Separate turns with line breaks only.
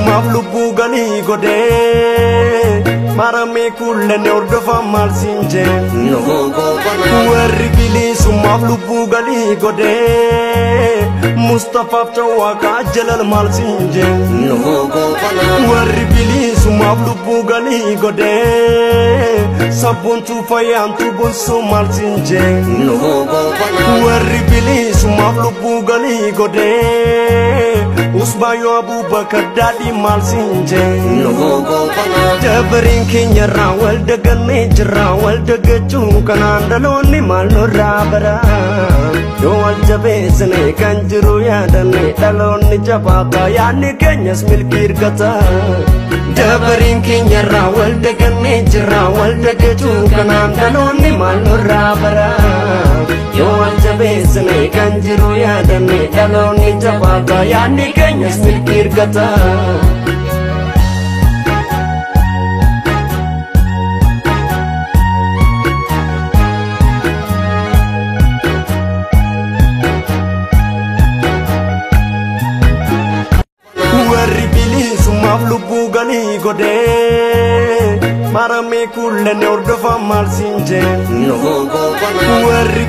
sumaaf lubbuu galii godhee maramee kulleen hordofa maal siin jee warri bilisumaaf lubbuu galii godhee Mustafaaf Cawwaqaa jalal maal siin jee warri bilisumaaf lubbuu galii godhee sabboontuu fayyaantuu bonsoo maal siin jee warri bilisumaaf lubbuu galii godhee Usbaayoo Abubakar daadhii maal siin jee Dabariin keenya irraa wal dagannee jirra wal dagachuun kanaan dhaloonni maal nurraa bara yoo wal jabeessine kan jiru yaadanne dhaloonni jabaata yaadni keenyas milkii argata Dabariin keenya irraa wal dagannee jirra wal dagachuun kanaan dhaloonni maal nurraa bara yoo wal jabeessine kan jiru yaadanne dhaloonni jabaata yaadni keenyas milkii argata warri bilisumaaf lubbuu galii godhee maramee kulleen hordofa maal siin jee warri